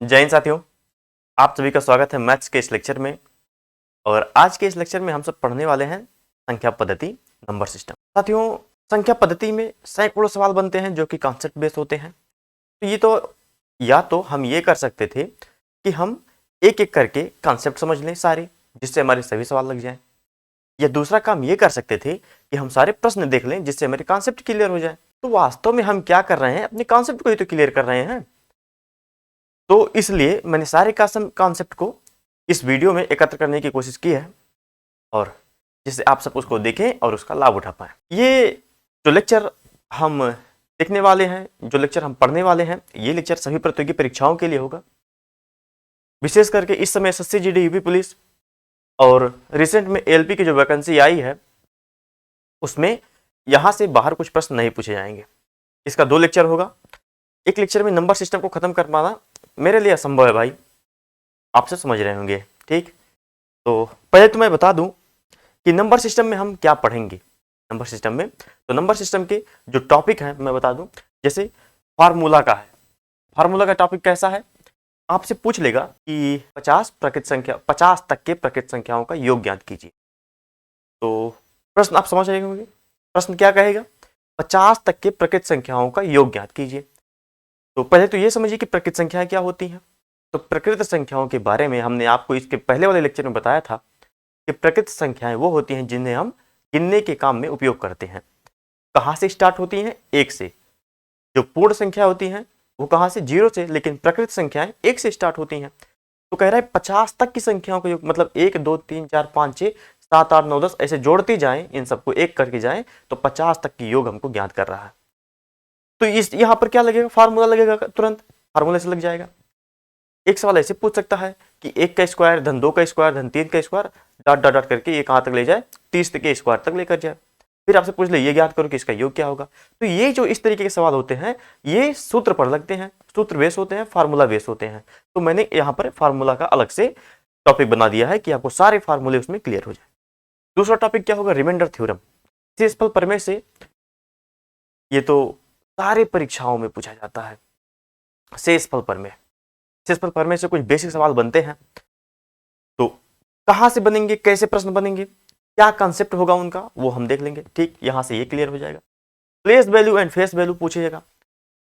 जय हिंद साथियों, आप सभी का स्वागत है मैथ्स के इस लेक्चर में। और आज के इस लेक्चर में हम सब पढ़ने वाले हैं संख्या पद्धति, नंबर सिस्टम। साथियों, संख्या पद्धति में सैकड़ों सवाल बनते हैं जो कि कॉन्सेप्ट बेस्ड होते हैं। तो ये तो या तो हम ये कर सकते थे कि हम एक एक करके कॉन्सेप्ट समझ लें सारे, जिससे हमारे सभी सवाल लग जाएं, या दूसरा काम ये कर सकते थे कि हम सारे प्रश्न देख लें जिससे हमारे कॉन्सेप्ट क्लियर हो जाए। तो वास्तव में हम क्या कर रहे हैं, अपने कॉन्सेप्ट को ही तो क्लियर कर रहे हैं। तो इसलिए मैंने सारे कॉन्सेप्ट को इस वीडियो में एकत्र करने की कोशिश की है, और जिससे आप सब उसको देखें और उसका लाभ उठा पाएं। ये जो लेक्चर हम देखने वाले हैं, जो लेक्चर हम पढ़ने वाले हैं, ये लेक्चर सभी प्रतियोगी परीक्षाओं के लिए होगा। विशेष करके इस समय एसएससी जीडी यूपी पुलिस और रिसेंट में एलपी की जो वैकेंसी आई है, उसमें यहाँ से बाहर कुछ प्रश्न नहीं पूछे जाएंगे। इसका 2 लेक्चर होगा। एक लेक्चर में नंबर सिस्टम को खत्म कर पाना मेरे लिए असंभव है भाई, आप सब समझ रहे होंगे। ठीक, तो पहले तो मैं बता दूं कि नंबर सिस्टम में हम क्या पढ़ेंगे। नंबर सिस्टम में तो नंबर सिस्टम के जो टॉपिक हैं मैं बता दूं, जैसे फार्मूला का है। फार्मूला का टॉपिक कैसा है, आपसे पूछ लेगा कि 50 तक के प्राकृत संख्याओं का योग ज्ञात कीजिए। तो प्रश्न आप समझ रहे होंगे, प्रश्न क्या कहेगा, 50 तक के प्राकृत संख्याओं का योग ज्ञात कीजिए। तो पहले तो ये समझिए कि प्राकृत संख्याएं क्या होती हैं। तो प्राकृत संख्याओं के बारे में हमने आपको इसके पहले वाले लेक्चर में बताया था कि प्राकृत संख्याएं वो होती हैं जिन्हें हम गिनने के काम में उपयोग करते हैं। कहाँ से स्टार्ट होती हैं, 1 से। जो पूर्ण संख्या होती हैं वो कहाँ से, 0 से, लेकिन प्राकृत संख्याएं 1 से स्टार्ट होती हैं। तो कह रहा है 50 तक की संख्याओं का योग, मतलब 1 2 3 4 5 6 7 8 9 10 ऐसे जोड़ती जाएं, इन सबको एक करके जाएं, तो 50 तक की योग हमको ज्ञात कर रहा है। तो इस यहाँ पर क्या लगेगा, फार्मूला लगेगा, तुरंत फार्मूला से लग जाएगा। एक सवाल ऐसे पूछ सकता है कि 1 का स्क्वायर धन 2 का स्क्वायर धन 3 का स्क्वायर डॉट डॉट डॉट करके ये कहाँ तक ले जाए, 30 के स्क्वायर तक लेकर जाए। फिर आपसे पूछ ले ये ज्ञात करो कि इसका योग क्या होगा। तो ये जो इस तरीके के सवाल होते हैं, ये सूत्र पर लगते हैं, सूत्र बेस होते हैं, फार्मूला बेस होते हैं। तो मैंने यहाँ पर फार्मूला का अलग से टॉपिक बना दिया है कि आपको सारे फार्मूले उसमें क्लियर हो जाए। दूसरा टॉपिक क्या होगा, रिमाइंडर थ्योरम। शेषफल प्रमेय से ये तो सारे परीक्षाओं में पूछा जाता है। शेषफल प्रमेय, शेषफल प्रमेय से कुछ बेसिक सवाल बनते हैं। तो कहां से बनेंगे, कैसे प्रश्न बनेंगे, क्या कंसेप्ट होगा उनका, वो हम देख लेंगे। ठीक, यहां से ये क्लियर हो जाएगा। Place value and face value पूछिएगा,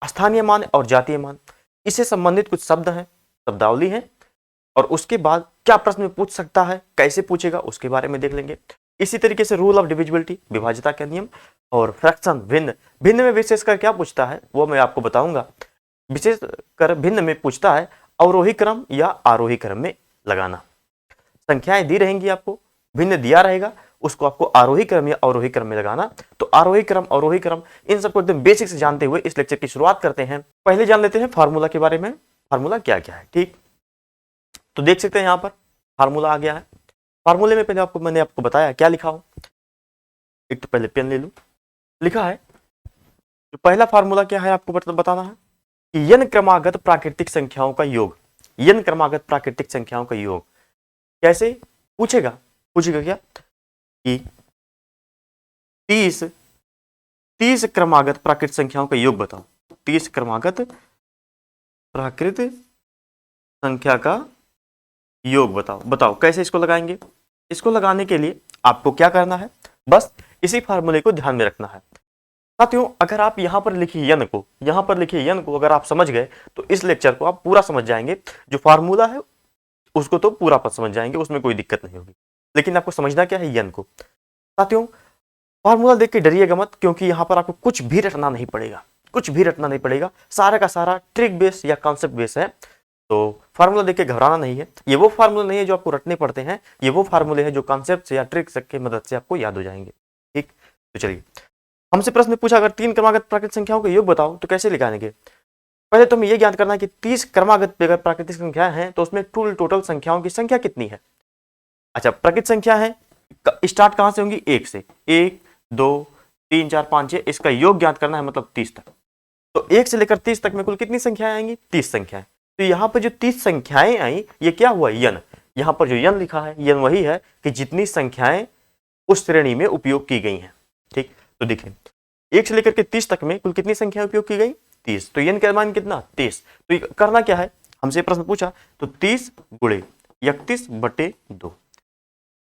स्थानीय मान और जातीय मान, इससे संबंधित कुछ शब्द हैं, शब्दावली है, और उसके बाद क्या प्रश्न में पूछ सकता है, कैसे पूछेगा, उसके बारे में देख लेंगे। इसी तरीके से रूल ऑफ डिविजिबिलिटी, विभाज्यता का नियम, और फ्रैक्शन, भिन्न। भिन्न में विशेषकर क्या पूछता है वो मैं आपको बताऊंगा। विशेषकर भिन्न में पूछता है अवरोही क्रम या आरोही क्रम में लगाना। संख्याएं दी रहेंगी आपको, भिन्न दिया रहेगा, उसको आपको आरोही क्रम या अवरोही क्रम में लगाना। तो आरोही क्रम, अवरोही क्रम, इन सबको एकदम बेसिक से जानते हुए इस लेक्चर की शुरुआत करते हैं। पहले जान लेते हैं फार्मूला के बारे में, फार्मूला क्या क्या है। ठीक, तो देख सकते हैं यहाँ पर फार्मूला आ गया है। फार्मूले में पहले मैंने आपको बताया क्या लिखा हो। एक तो पहले पेन ले लूं, लिखा है जो पहला फार्मूला क्या है आपको बताना है कि n क्रमागत प्राकृतिक संख्याओं का योग, n क्रमागत प्राकृतिक संख्याओं का योग कैसे पूछेगा, पूछेगा क्या कि 30 क्रमागत प्राकृतिक संख्याओं का योग बताओ। 30 क्रमागत प्राकृत संख्या का योग बताओ। बताओ कैसे इसको लगाएंगे। इसको लगाने के लिए आपको क्या करना है, बस इसी फार्मूले को ध्यान में रखना है। साथियों, अगर आप यहाँ पर लिखिए यन को, यहाँ पर लिखिए यन को, अगर आप समझ गए तो इस लेक्चर को आप पूरा समझ जाएंगे। जो फार्मूला है उसको तो पूरा समझ जाएंगे, उसमें कोई दिक्कत नहीं होगी। लेकिन आपको समझना क्या है, यन को। साथियों, फार्मूला देख के डरिएगा मत, क्योंकि यहाँ पर आपको कुछ भी रटना नहीं पड़ेगा, कुछ भी रटना नहीं पड़ेगा। सारा का सारा ट्रिक बेस या कॉन्सेप्ट बेस है। तो फार्मूला देख के घबराना नहीं है। ये वो फार्मूला नहीं है जो आपको रटने पड़ते हैं, ये वो फार्मूले हैं जो कॉन्सेप्ट से या ट्रिक्स की मदद से आपको याद हो जाएंगे। ठीक, तो चलिए, हमसे प्रश्न पूछा अगर 3 क्रमागत प्राकृतिक संख्याओं का योग बताओ तो कैसे लिखाएंगे। पहले तो हमें यह ज्ञात करना है कि 30 क्रमागत अगर प्राकृतिक संख्या है तो उसमें टोटल संख्याओं की संख्या कितनी है। अच्छा, प्राकृतिक संख्या है, स्टार्ट कहां से होंगी, 1 से। 1 2 3 4 5 6, इसका योग ज्ञात करना है, मतलब 30 तक। तो 1 से लेकर 30 तक में कुल कितनी संख्याएं आएंगी, 30 संख्याएं। तो यहाँ पर जो 30 संख्याएं आई, ये क्या हुआ, यन। यहाँ पर जो यन लिखा है, यन वही है कि जितनी संख्याएं उस श्रेणी में उपयोग की गई हैं। ठीक, तो देखिए 1 से लेकर के 30 तक में कुल कितनी संख्या उपयोग की गई, 30। तो यन का मान कितना, 30। तो करना क्या है, हमसे प्रश्न पूछा तो 30 गुणे 31/2।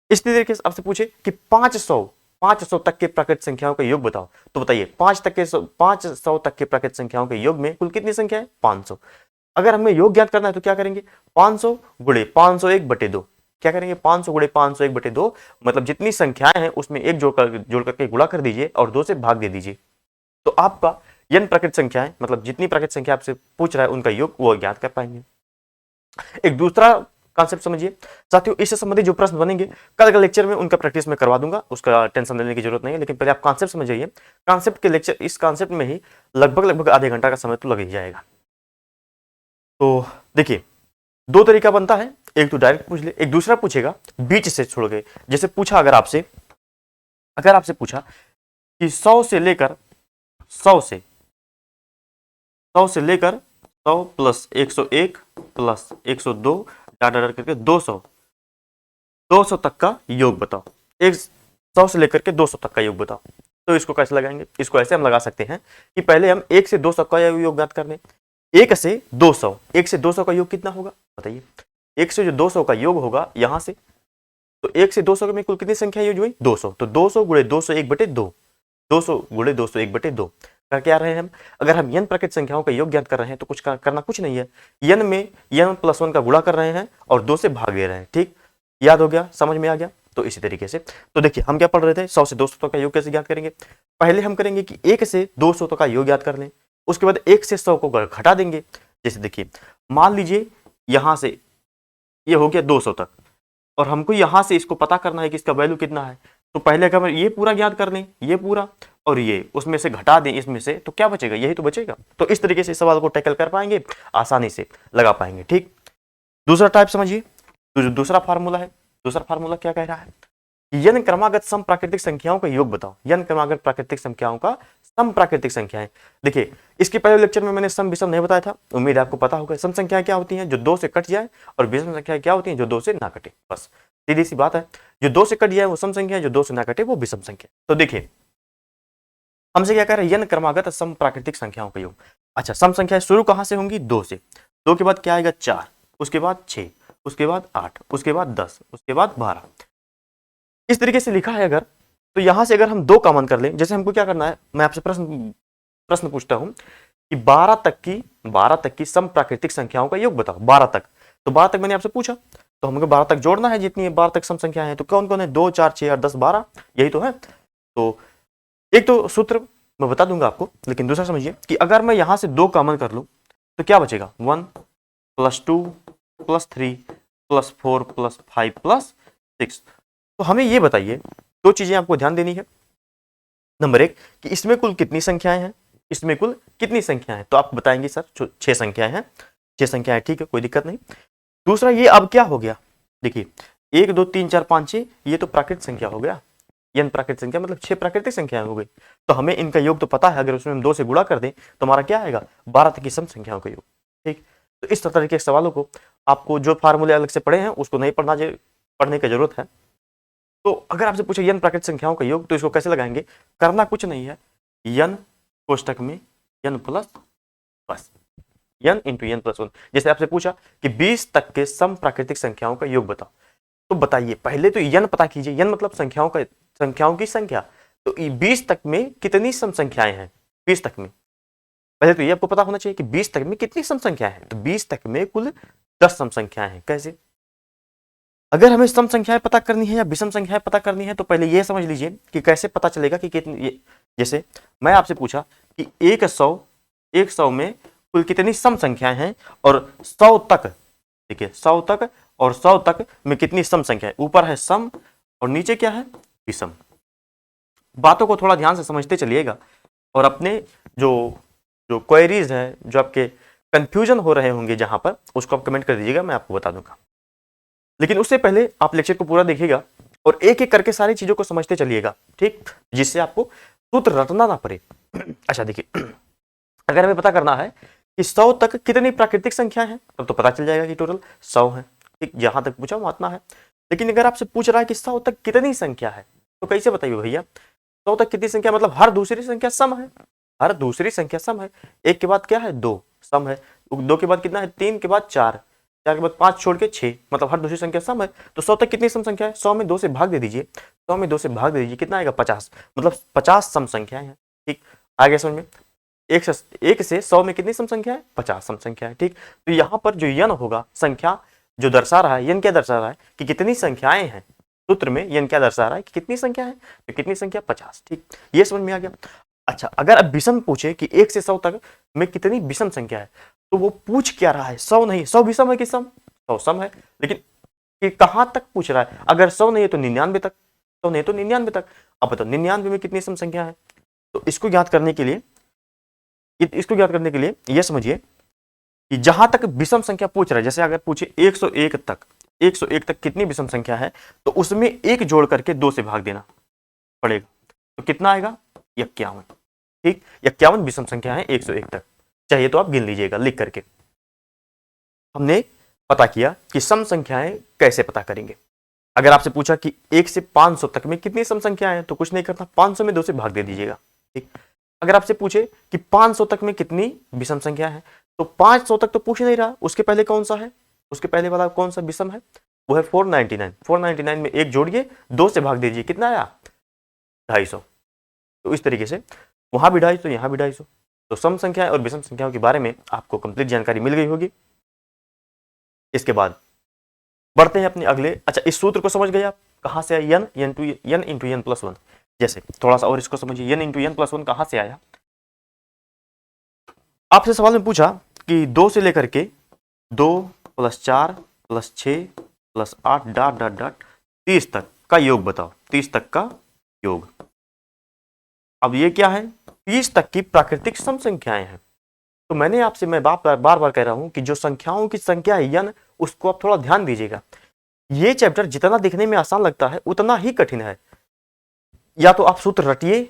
इस तरीके से आपसे पूछे कि 500 तक के प्राकृतिक संख्याओं का योग बताओ, तो बताइए 500 तक के प्राकृतिक संख्याओं के योग में कुल कितनी संख्या है? 500। अगर हमें योग ज्ञात करना है तो क्या करेंगे? 500 गुणे 501/2। क्या करेंगे? 500 गुणे 501/2, मतलब जितनी संख्याएं हैं उसमें एक जोड़ करके गुणा कर दीजिए और 2 से भाग दे दीजिए, तो आपका n प्राकृतिक संख्याएं, मतलब जितनी प्राकृतिक संख्या आपसे पूछ रहा है उनका योग वो ज्ञात कर पाएंगे। एक दूसरा कॉन्सेप्ट समझिए साथियों, इससे संबंधित जो प्रश्न बनेंगे कल का लेक्चर में उनका प्रैक्टिस में करवा दूंगा, उसका टेंशन लेने की जरूरत नहीं है, लेकिन पहले आप कॉन्सेप्ट समझिए। कॉन्सेप्ट के लेक्चर, इस कॉन्सेप्ट में ही लगभग आधे घंटा का समय तो लग ही जाएगा। तो देखिए दो तरीका बनता है, एक तो डायरेक्ट पूछ ले, एक दूसरा पूछेगा बीच से छोड़ के। जैसे पूछा अगर आपसे पूछा कि 100 से लेकर 100 प्लस 101 प्लस 102 डाटा करके 200 तक का योग बताओ। 100 से लेकर के 200 तक का योग बताओ, तो इसको कैसे लगाएंगे? इसको ऐसे हम लगा सकते हैं कि पहले हम 1 से 200 का योग ज्ञात कर लें। 1 से 200 का योग कितना होगा बताइए? 1 से जो 200 का योग होगा यहां से, तो 1 से 200 में कुल कितनी संख्या योग हुई? 200। तो 200 गुणे 201/2, 200 गुणे 201/2 कर क्या रहे हैं हम? अगर हम n प्राकृतिक संख्याओं का योग ज्ञात कर रहे हैं तो करना कुछ नहीं है, n में n + 1 का गुणा कर रहे हैं और 2 से भाग दे रहे हैं। ठीक, याद हो गया, समझ में आ गया? तो इसी तरीके से तो देखिए हम क्या पढ़ रहे थे, 100 से 200 तक का योग कैसे ज्ञात करेंगे? पहले हम करेंगे कि 1 से 200 तक का योग ज्ञात कर लें, उसके बाद 1 से 100 को घटा देंगे। जैसे देखिए मान लीजिए यहां से ये हो गया 200 तक और हमको यहां से इसको पता करना है कि इसका वैल्यू कितना है, तो पहले अगर ये पूरा ज्ञात कर लें, ये पूरा और ये उसमें से घटा दें इसमें से, तो क्या बचेगा? यही तो बचेगा। तो इस तरीके से इस सवाल को टैकल कर पाएंगे, आसानी से लगा पाएंगे। ठीक, दूसरा टाइप समझिए, तो दूसरा फार्मूला है, दूसरा फार्मूला क्या कह रहा है? n क्रमागत सम प्राकृतिक संख्याओं का योग बताओ। n क्रमागत प्राकृतिक संख्याओं का सम प्राकृतिक संख्याएं। देखिए इसके पहले लेक्चर में मैंने सम विषम नहीं बताया था, उम्मीद है आपको पता होगा। सम संख्याएं क्या होती हैं? जो 2 से कट जाए, और विषम संख्याएं क्या होती हैं? जो 2 से ना कटे। बस सीधी सी बात है, जो 2 से कट जाए वो सम संख्या है, जो 2 से ना कटे वो विषम संख्या। तो देखिए हमसे क्या कह रहे हैं? n क्रमागत सम प्राकृतिक संख्याओं का योग। अच्छा, सम संख्याएं शुरू कहां से होंगी? 2 से। 2 के बाद क्या आएगा? 4, उसके बाद 6, उसके बाद 8, उसके बाद 10, उसके बाद 12। इस तरीके से लिखा है अगर, तो यहां से अगर हम 2 कॉमन कर लें, जैसे हमको क्या करना है, मैं आपसे प्रश्न पूछता हूं कि 12 तक की सम प्राकृतिक संख्याओं का योग बताओ। 12 तक, तो 12 तक मैंने आपसे पूछा, तो हमको 12 तक जोड़ना है, जितनी 12 तक सम संख्या है। तो कौन कौन है? 2, 4, 6 और 10, 12, यही तो है। तो एक तो सूत्र मैं बता दूंगा आपको, लेकिन दूसरा समझिए कि अगर मैं यहां से 2 कॉमन कर लूं तो क्या बचेगा? 1 + 2 + 3 + 4 + 5 + 6। तो हमें ये बताइए, 2 चीजें आपको ध्यान देनी है। नंबर 1 कि इसमें कुल कितनी संख्याएं हैं? इसमें कुल कितनी संख्याएं हैं? तो आप बताएंगे सर 6 संख्याएं हैं, 6 संख्याएं, ठीक है, कोई दिक्कत नहीं। दूसरा ये अब क्या हो गया? देखिए 1 2 3 4 5 6 ये तो प्राकृतिक संख्या हो गया, n प्राकृतिक संख्या मतलब 6 प्राकृतिक संख्याएं हो गई। तो हमें इनका योग तो पता है, अगर उसमें हम 2 से गुणा कर दें तो हमारा क्या आएगा? 12 तक की सम संख्याओं का योग। ठीक, तो इस तरह के सवालों को आपको जो फार्मूले अलग से पढ़े हैं उसको नहीं पढ़ने की जरूरत है। तो अगर आपसे पूछे n प्राकृतिक संख्याओं का योग, तो इसको कैसे लगाएंगे? करना कुछ नहीं है, n कोष्टक में n प्लस बस n इंटू n + 1। जैसे आपसे पूछा कि 20 तक के सम प्राकृतिक संख्याओं का योग बताओ, तो बताइए पहले तो n पता कीजिए। n मतलब संख्याओं की संख्या। तो 20 तक में कितनी सम संख्याएं हैं? 20 तक में पहले तो ये आपको पता होना चाहिए कि 20 तक में कितनी सम संख्याएं हैं। तो 20 तक में कुल 10 सम संख्याएं हैं। कैसे? अगर हमें सम संख्याएं पता करनी है या विषम संख्याएं पता करनी है, तो पहले यह समझ लीजिए कि कैसे पता चलेगा कि कितनी। जैसे मैं आपसे पूछा कि 100 में कुल कितनी सम संख्याएं हैं, और 100 तक, देखिए 100 तक और 100 तक में कितनी सम संख्याएं। ऊपर है सम और नीचे क्या है? विषम। बातों को थोड़ा ध्यान से समझते चलिएगा, और अपने जो क्वेरीज है, जो आपके कंफ्यूजन हो रहे होंगे जहां पर, उसको आप कमेंट कर दीजिएगा, मैं आपको बता दूंगा। लेकिन उससे पहले आप लेक्चर को पूरा देखिएगा और एक एक करके सारी चीजों को समझते चलिएगा, ठीक, जिससे आपको सूत्र रटना ना पड़े। अच्छा देखिए, अगर हमें पता करना है कि 100 तक कितनी प्राकृतिक संख्या है, तब तो पता चल जाएगा कि टोटल 100 है। ठीक, जहां तक पूछा वो उतना है। लेकिन अगर आपसे पूछ रहा है कि 100 तक कितनी संख्या है, तो कैसे बताइए भैया? 100 तक कितनी संख्या मतलब हर दूसरी संख्या सम है, हर दूसरी संख्या सम है। एक के बाद क्या है? 2 सम है, 2 के बाद कितना है, 3 के बाद 4, 4 के बाद 5 छोड़ के 6, मतलब हर दूसरी संख्या सम है। तो 100 तक कितनी सम संख्या है, 100 में 2 से भाग दे दीजिए, 100 में 2 से भाग दे दीजिए, कितना आएगा 50, मतलब 50 सम संख्याएं हैं। ठीक, आगे समझ में, 1 से 100 में कितनी सम संख्या है, 50 सम संख्या है। ठीक, तो यहाँ पर जो यन होगा, संख्या जो दर्शा रहा है, यन क्या दर्शा रहा है कि कितनी संख्याएं हैं, सूत्र में यन क्या दर्शा रहा है कि कितनी संख्या है, तो कितनी संख्या 50। ठीक, ये समझ में आ गया। अच्छा, अगर अब विषम पूछे कि 1 से 100 तक में कितनी विषम संख्या है, तो वो पूछ क्या रहा है, 100 नहीं, 100 विषम है कि सम, 100 सम है, लेकिन कि कहां तक पूछ रहा है, अगर 100 नहीं है तो 99 तक, 100 नहीं तो 99 तक। अब बताओ 99 में कितनी सम संख्या है, तो इसको ज्ञात करने के लिए यह समझिए कि जहां तक विषम संख्या पूछ रहा है, जैसे अगर पूछे 101 तक कितनी विषम संख्या है, तो उसमें 1 जोड़ करके 2 से भाग देना पड़ेगा, तो कितना आएगा 51। ठीक, 51 विषम संख्या है 101 तक, चाहिए तो आप गिन लीजिएगा लिख करके। हमने पता किया कि सम संख्याएं कैसे पता करेंगे। अगर आपसे पूछा कि 1 से 500 तक में कितनी सम संख्याएं हैं, तो कुछ नहीं करना, 500 में 2 से भाग दे दीजिएगा। ठीक, अगर आपसे पूछे कि 500 तक में कितनी विषम संख्या है, तो 500 तक तो पूछ नहीं रहा, उसके पहले कौन सा है, उसके पहले वाला कौन सा विषम है, वो है 499। 499 में 1 जोड़िए, 2 से भाग दीजिए, कितना आया 250। तो इस तरीके से वहां भी 250, यहाँ भी 250। तो सम संख्या और विषम संख्याओं के बारे में आपको कंप्लीट जानकारी मिल गई होगी। इसके बाद बढ़ते हैं अपने अगले, अच्छा इस सूत्र को समझ गए आप, कहां से आया, यन इंटू यन प्लस 1। जैसे थोड़ा सा और इसको समझिए, यन इंटू यन प्लस 1 कहां से आया। आपसे सवाल में पूछा कि 2 से लेकर के 2 + 4 + 6 + 8 डॉट डॉट डॉट 30 तक का योग बताओ, 30 तक का योग। अब ये क्या है, 30 तक की प्राकृतिक सम संख्याएं हैं। तो मैंने आपसे, मैं बार बार कह रहा हूं कि जो संख्याओं की संख्या है यन, उसको आप थोड़ा ध्यान दीजिएगा। ये चैप्टर जितना दिखने में आसान लगता है उतना ही कठिन है। या तो आप सूत्र रटिए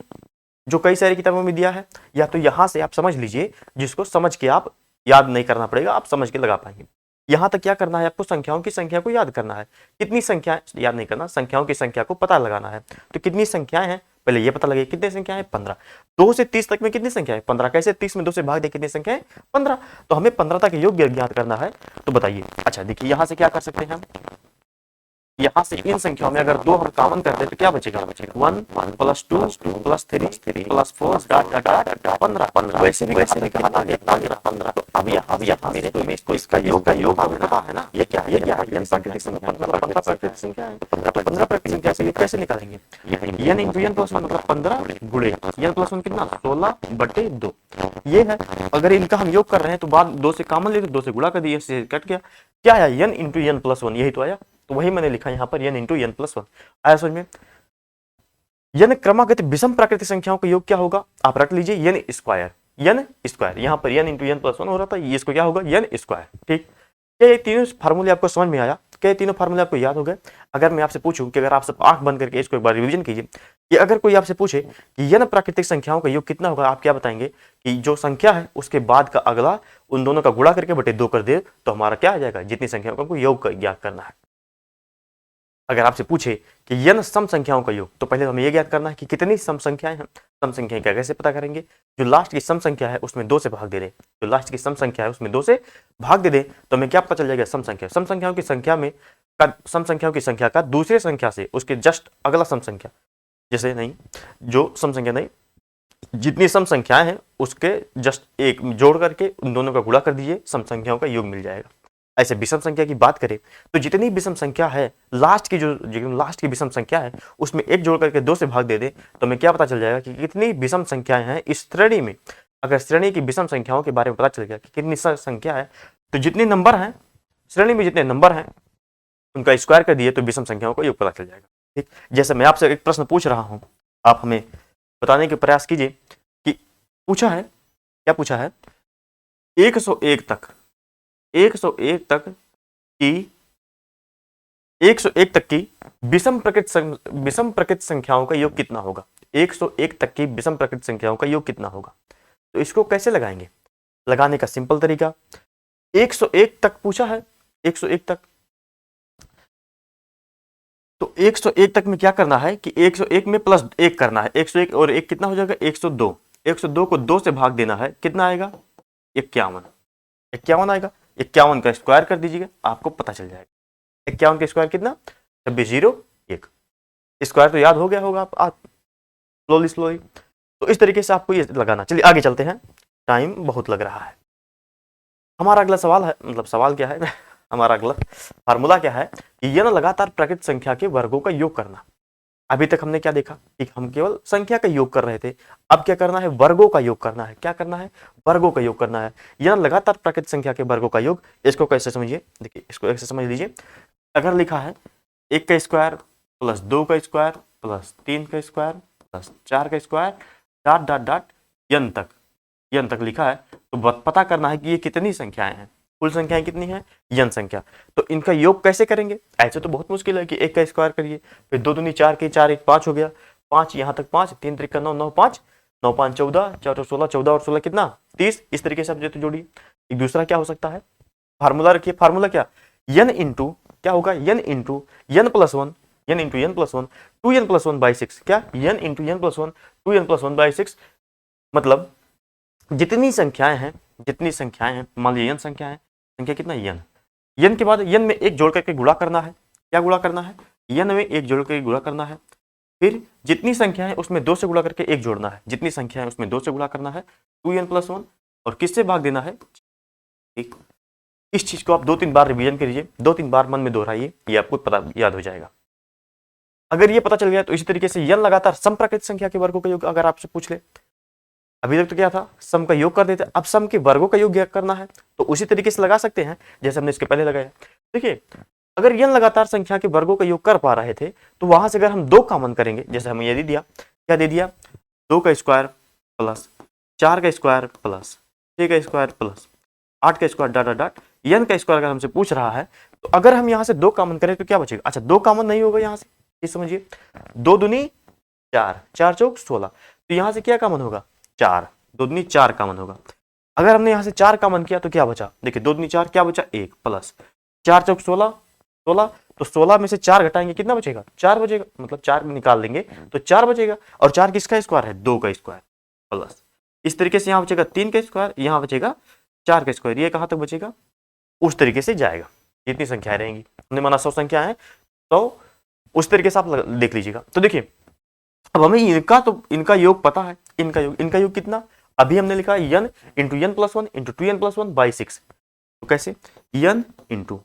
जो कई सारी किताबों में दिया है, या तो यहां से आप समझ लीजिए, जिसको समझ के आप याद नहीं करना पड़ेगा, आप समझ के लगा पाएंगे। यहां तक क्या करना है आपको, संख्याओं की संख्या को याद करना है। कितनी संख्या याद नहीं करना, संख्याओं की संख्या को पता लगाना है। तो कितनी संख्याएं हैं पहले ये पता लगे, कितनी संख्या है 15। 2 से 30 तक में कितनी संख्या है 15, कैसे 30 में 2 से भाग दे कितनी संख्या है 15। तो हमें 15 तक योग ज्ञात करना है। तो बताइए, अच्छा देखिए यहां से क्या कर सकते हैं हम, यहां से इन संख्याओं में अगर 2 हम कॉमन करते हैं तो क्या बचेगा, 1 + 2 + 3 + 4 डॉट 15। वैसे भी आगे 15। तो अब यहाँ मेरे तो इसको इसका योग पता है ना, ये क्या है, यन प्राकृतिक संख्या, 15 प्राकृतिक संख्या है। 15 प्राकृतिक संख्या से कैसे निकालेंगे, यन इंटू यन प्लस 1 मतलब 15 गुणे यन प्लस 1 कितना 16/2 ये है। अगर इनका हम योग कर रहे हैं तो बाद 2 से कॉमन ले, 2 से गुणा कर दिए, इससे कट गया, क्या आया यन इंटू यन प्लस 1, यही तो आया। तो वही मैंने लिखा यहाँ पर यन इंटू यन प्लस 1 आया समझ में। यन क्रमागत विषम प्राकृतिक संख्याओं का योग क्या होगा, आप रट लीजिए यन स्क्वायर, यहाँ पर यन इंटू यन प्लस 1 हो रहा था, ये इसको क्या होगा यन स्क्वायर। ठीक, क्या ये तीनों फार्मूले आपको समझ में आया, क्या ये तीनों फार्मूले आपको याद हो गए। अगर मैं आपसे पूछूं कि अगर आप सब आंख बंद करके इसको एक बार रिवीजन कीजिए, कि अगर कोई आपसे पूछे कि यन प्राकृतिक संख्याओं का योग कितना होगा, आप क्या बताएंगे कि जो संख्या है उसके बाद का अगला उन दोनों का गुणा करके बटे 2 कर दे, तो हमारा क्या आ जाएगा, जितनी संख्याओं का हमको योग ज्ञात करना है। अगर आपसे पूछे कि यन सम संख्याओं का योग, तो पहले हमें यह ज्ञात करना है कि कितनी सम संख्याएं हैं। सम संख्याएं क्या कैसे पता करेंगे, जो लास्ट की सम संख्या है उसमें 2 से भाग दे दे, जो लास्ट की सम संख्या है उसमें 2 से भाग दे दे, तो हमें क्या पता चल जाएगा, सम संख्या। सम संख्याओं की संख्या में सम संख्याओं की संख्या का दूसरे संख्या से उसके जस्ट अगला सम संख्या, जैसे नहीं जो सम संख्या नहीं, जितनी सम संख्याएं हैं उसके जस्ट एक जोड़ करके उन दोनों का गुणा कर दीजिए, सम संख्याओं का योग मिल जाएगा। ऐसे विषम संख्या की बात करें तो जितनी विषम संख्या है, लास्ट की विषम संख्या है उसमें 1 जोड़ करके 2 से भाग दे दे, तो हमें क्या पता चल जाएगा कि कितनी विषम संख्याएं हैं इस श्रेणी में। अगर श्रेणी की विषम संख्याओं के बारे में पता चल गया कि कितनी संख्या है, तो जितने नंबर हैं श्रेणी में, जितने नंबर हैं उनका स्क्वायर कर दिए तो विषम संख्याओं का योग पता चल जाएगा। ठीक, जैसे मैं आपसे एक प्रश्न पूछ रहा हूं, आप हमें बताने के प्रयास कीजिए कि पूछा है, क्या पूछा है, 101 तक की विषम प्रकृत संख्याओं का योग कितना होगा। 101 तक की विषम प्रकृत संख्याओं का योग कितना होगा, तो इसको कैसे लगाएंगे। लगाने का सिंपल तरीका, 101 तक पूछा है, 101 तक, तो 101 तक में क्या करना है कि 101 में प्लस 1 करना है, 101 और 1 कितना हो जाएगा 102। 102 को 2 से भाग देना है, कितना आएगा 51। 51 आएगा, 51 का स्क्वायर कर दीजिएगा, आपको पता चल जाएगा 51 का स्क्वायर कितना, 26 0 1। स्क्वायर तो याद हो गया होगा आप स्लोली स्लोली। तो इस तरीके से आपको ये लगाना। चलिए आगे चलते हैं, टाइम बहुत लग रहा है। हमारा अगला सवाल है, मतलब सवाल क्या है हमारा अगला फार्मूला क्या है कि यह लगातार प्राकृत संख्या के वर्गों का योग करना। अभी तक हमने क्या देखा कि हम केवल संख्या का योग कर रहे थे, अब क्या करना है, वर्गों का योग करना है। क्या करना है, वर्गों का योग करना है। यह लगातार प्राकृत संख्या के वर्गों का योग, इसको कैसे समझिए, देखिए इसको ऐसे समझ लीजिए। अगर लिखा है 1 का स्क्वायर प्लस 2 का स्क्वायर प्लस 3 का स्क्वायर प्लस 4 का स्क्वायर डॉट डॉट डॉट यन तक लिखा है, तो पता करना है कि ये कितनी संख्याएं हैं। कुल संख्याएं कितनी है, यन संख्या। तो इनका योग कैसे करेंगे, ऐसे तो बहुत मुश्किल है कि 1 का स्क्वायर करिए, फिर 2 दूनी 4 के 4 1 5 हो गया, 5 यहाँ तक 5, 3 त्रिक 9 9 5 9 5 14 4 16 14 और 16 कितना 30। इस तरीके से आप जो जोड़िए। एक दूसरा क्या हो सकता है, फार्मूला रखिए। फार्मूला क्या, यन इंटू क्या होगा, n into n plus 1, n into n plus 1 2n plus 1 by 6। क्या, n into n plus 1 2n plus 1 by 6। मतलब जितनी संख्याएं हैं, मान लीजिए n संख्या है, संख्या कितना यन के बाद यन में एक जोड़ करके गुणा करना है। क्या गुणा करना है, यन में एक जोड़ करके गुणा करना है। फिर जितनी संख्या है उसमें 2 से गुणा करके एक जोड़ना है, जितनी संख्या है उसमें 2 से गुणा करना है 2n प्लस 1, और किससे भाग देना है, ठीक। इस चीज को आप 2-3 बार रिवीजन करिए, 2-3 बार मन में दोहराइए, ये आपको पता याद हो जाएगा। अगर ये पता चल गया तो इसी तरीके से यन लगातार समप्राकृत संख्या के वर्गों का योग अगर आपसे पूछ ले, अभी तक तो क्या था, सम का योग कर देते, अब सम के वर्गों का योग करना है, तो उसी तरीके से लगा सकते हैं जैसे हमने इसके पहले लगाया। देखिए अगर यन लगातार संख्या के वर्गों का योग कर पा रहे थे, तो वहां से अगर हम 2 कॉमन करेंगे, जैसे हमें ये दे दिया, क्या दे दिया, 2 का स्क्वायर प्लस 4 का स्क्वायर प्लस 6 का स्क्वायर प्लस 8 का स्क्वायर डॉट डॉट यन का स्क्वायर अगर हमसे पूछ रहा है, तो अगर हम यहाँ से 2 कॉमन करें तो क्या बचेगा। अच्छा 2 कॉमन नहीं होगा यहाँ से, ये समझिए, 2 दूनी 4 4 चौक 16, तो यहाँ से क्या कॉमन होगा, 4, 2 दूनी 4 कॉमन होगा। अगर हमने यहाँ से 4 कॉमन किया तो क्या बचा, देखिए 2 दूनी 4 क्या बचा 1 प्लस 4 चौक 16 16, तो 16 में से 4 घटाएंगे कितना बचेगा, 4 बचेगा, मतलब 4 में निकाल देंगे तो 4 बचेगा। और 4 किसका स्क्वायर है, 2 का स्क्वायर प्लस, इस तरीके से यहाँ बचेगा 3 का स्क्वायर, यहाँ बचेगा 4 का स्क्वायर, ये कहाँ तक बचेगा, उस तरीके से जाएगा। जितनी संख्याएं रहेंगी, हमने माना 100 संख्या है, तो उस तरीके से आप देख लीजिएगा। तो देखिए अब हमें इनका योग पता है, इनका योग कितना, अभी हमने लिखा n into n plus 1 into 2n plus 1 by 6। तो कैसे, n into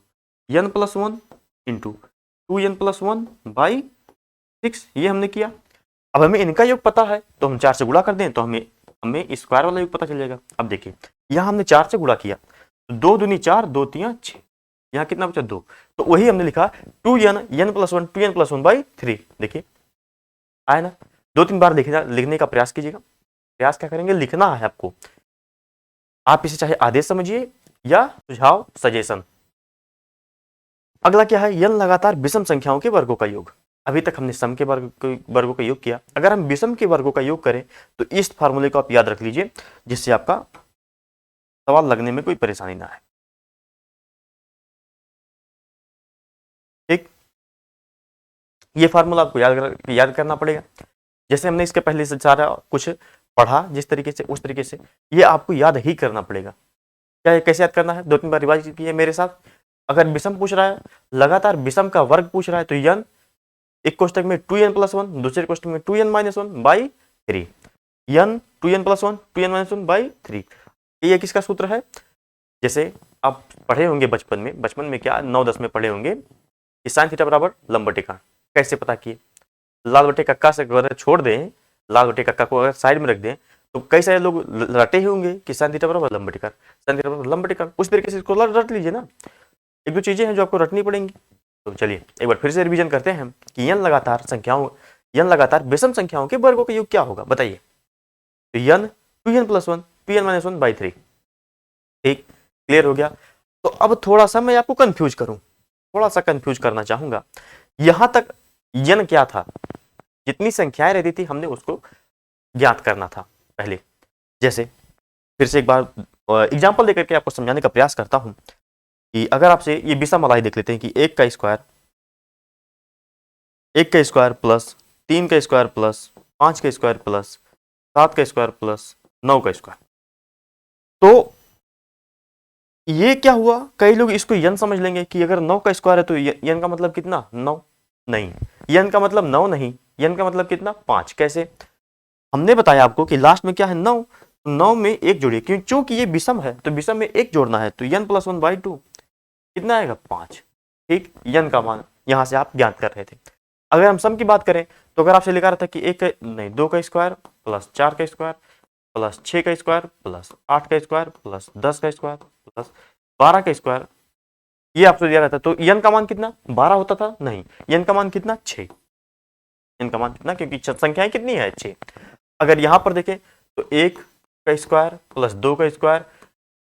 n plus 1 into 2n plus 1 by 6, ये हमने किया। अब हमें इनका योग पता है, तो हम 4 से गुणा कर दें तो हमें स्क्वायर वाला योग पता चल जाएगा। अब देखिए यहाँ हमने 4 से गुणा किया, 2 दूनी 4 2 3 6, यहाँ कितना बचा 2, तो वही हमने लिखा 2n n plus 1 2n plus 1 by 3। देखिए आया ना, 2-3 बार लिखने का प्रयास कीजिएगा। प्रयास क्या करेंगे, लिखना है आपको। आप इसे चाहे आदेश समझिए या सुझाव, सजेशन। अगला क्या है, यन लगातार विषम संख्याओं के वर्गों का योग। अभी तक हमने सम के वर्गों का योग किया, अगर हम विषम के वर्गों का योग करें तो इस फार्मूले को आप याद रख लीजिए, जिससे आपका सवाल लगने में कोई परेशानी ना आए। ठीक, ये फार्मूला आपको याद करना पड़ेगा। जैसे हमने इसके पहले से सारा कुछ पढ़ा जिस तरीके से, उस तरीके से ये आपको याद ही करना पड़ेगा। क्या कैसे याद करना है, 2-3 बार रिवाइज कीजिए मेरे साथ। अगर विषम पूछ रहा है, लगातार विषम का वर्ग पूछ रहा है, तो यन एक कोष्टक में 2n प्लस 1, दूसरे कोष्टक में 2n minus 1 by 3, N 2n plus 1 2n minus 1 by 3। ये किसका सूत्र है, जैसे आप पढ़े होंगे बचपन में क्या 9-10 में पढ़े होंगे कि साइन थीटा बराबर लंब बटे काट। कैसे पता किए, लाल बटे कक्का से अगर छोड़ दें, लाल बटे कक्का को अगर साइड में रख दें, तो कई सारे लोग रटे ही होंगे कि साइन थीटा बराबर लंब बटे काट, साइन थीटा बराबर लंब बटे काट। उस तरीके से इसको रट लीजिए ना। 1-2 चीजें हैं जो आपको रटनी पड़ेंगी। तो चलिए एक बार फिर से रिवीजन करते हैं कि यन लगातार विषम संख्याओं के वर्गों का योग क्या होगा, बताइए। तो यन 2n plus 1 2n minus 1 by 3। ठीक, क्लियर हो गया। तो अब थोड़ा सा मैं आपको कंफ्यूज करना चाहूंगा। यहां तक यन क्या था, जितनी संख्याएं रहती थी हमने उसको ज्ञात करना था पहले। जैसे फिर से एक बार एग्जांपल देकर के आपको समझाने का प्रयास करता हूं कि अगर आपसे ये विषम वाला ही देख लेते हैं कि 1 का स्क्वायर प्लस 3 का स्क्वायर प्लस 5 का स्क्वायर प्लस 7 का स्क्वायर प्लस 9 का स्क्वायर। तो ये क्या हुआ, कई लोग इसको यन समझ लेंगे कि अगर 9 का स्क्वायर है तो यन का मतलब कितना 9, नहीं, यन का मतलब 9 नहीं, यन का मतलब कितना 5। कैसे, हमने बताया आपको कि लास्ट में क्या है 9, 9 में एक जोड़िए, क्यों, चूंकि ये विषम है तो विषम में एक जोड़ना है, तो n + 1/2 कितना आएगा 5। ठीक, यन का मान यहां से आप ज्ञात कर रहे थे। अगर हम सम की बात करें तो अगर आपसे लिखा रहता कि एक नहीं 2 का स्क्वायर प्लस 4 का स्क्वायर प्लस 6 का स्क्वायर प्लस 8 का स्क्वायर प्लस 10 का स्क्वायर प्लस 12 का स्क्वायर, ये आपसे दिया रहता तो यन का मान कितना 12 होता था, नहीं, यन का मान कितना 6, यन का मान कितना, क्योंकि संख्याएं कितनी है 6। अगर यहां पर देखें तो 1 का स्क्वायर प्लस 2 का स्क्वायर